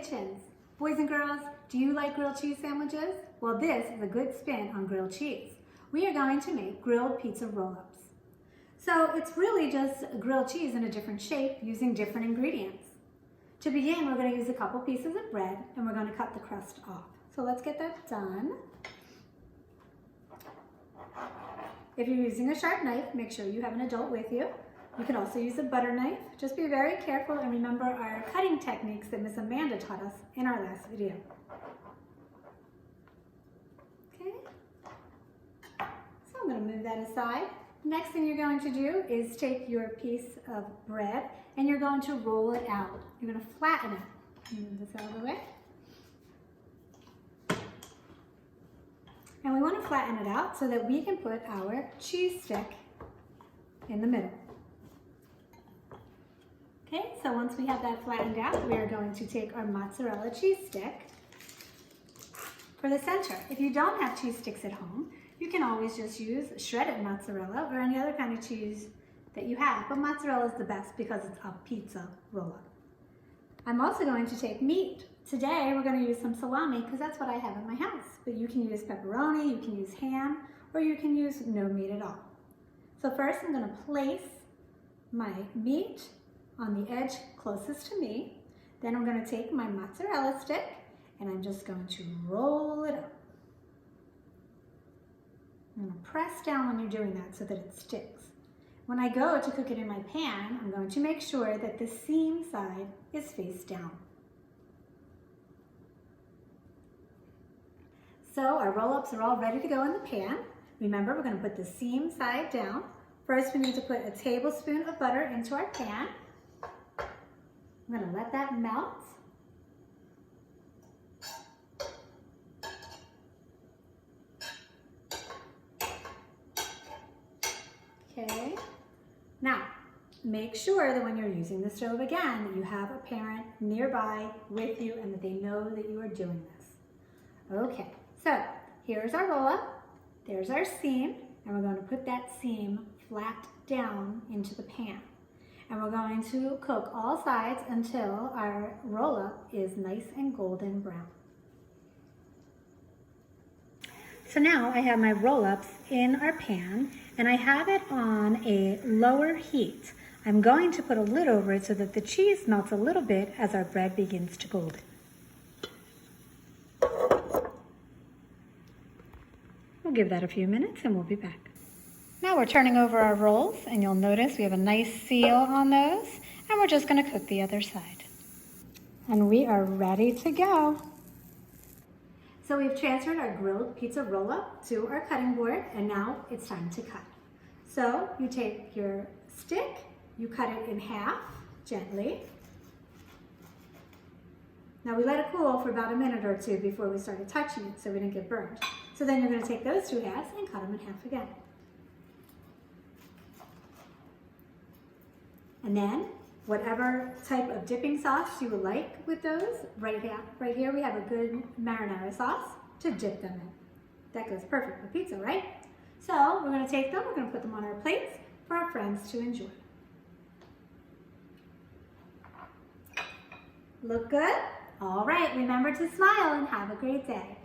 Kitchens. Boys and girls, do you like grilled cheese sandwiches? Well, this is a good spin on grilled cheese. We are going to make grilled pizza roll-ups. So it's really just grilled cheese in a different shape using different ingredients. To begin, we're going to use a couple pieces of bread and we're going to cut the crust off. So let's get that done. If you're using a sharp knife, make sure you have an adult with you. You can also use a butter knife. Just be very careful and remember our cutting techniques that Miss Amanda taught us in our last video. Okay, so I'm going to move that aside. Next thing you're going to do is take your piece of bread and you're going to roll it out. You're going to flatten it. Move this out of the way. And we want to flatten it out so that we can put our cheese stick in the middle. Okay, so once we have that flattened out, we are going to take our mozzarella cheese stick for the center. If you don't have cheese sticks at home, you can always just use shredded mozzarella or any other kind of cheese that you have, but mozzarella is the best because it's a pizza roll-up. I'm also going to take meat. Today we're going to use some salami because that's what I have in my house, but you can use pepperoni, you can use ham, or you can use no meat at all. So first I'm going to place my meat on the edge closest to me. Then I'm going to take my mozzarella stick and I'm just going to roll it up. I'm going to press down when you're doing that so that it sticks. When I go to cook it in my pan, I'm going to make sure that the seam side is face down. So our roll-ups are all ready to go in the pan. Remember, we're going to put the seam side down. First, we need to put a tablespoon of butter into our pan. I'm going to let that melt. Okay. Now, make sure that when you're using the stove again, that you have a parent nearby with you and that they know that you are doing this. Okay, so here's our roll-up. There's our seam, and we're going to put that seam flat down into the pan. And we're going to cook all sides until our roll-up is nice and golden brown. So now I have my roll-ups in our pan and I have it on a lower heat. I'm going to put a lid over it so that the cheese melts a little bit as our bread begins to golden. We'll give that a few minutes and we'll be back. Now we're turning over our rolls and you'll notice we have a nice seal on those and we're just going to cook the other side. And we are ready to go. So we've transferred our grilled pizza roll-up to our cutting board and now it's time to cut. So you take your stick, you cut it in half gently. Now we let it cool for about a minute or two before we started touching it so we didn't get burned. So then you're going to take those two halves and cut them in half again. And then whatever type of dipping sauce you would like with those, right here we have a good marinara sauce to dip them in. That goes perfect with pizza, right? So we're going to take them, we're going to put them on our plates for our friends to enjoy. Look good? All right, remember to smile and have a great day.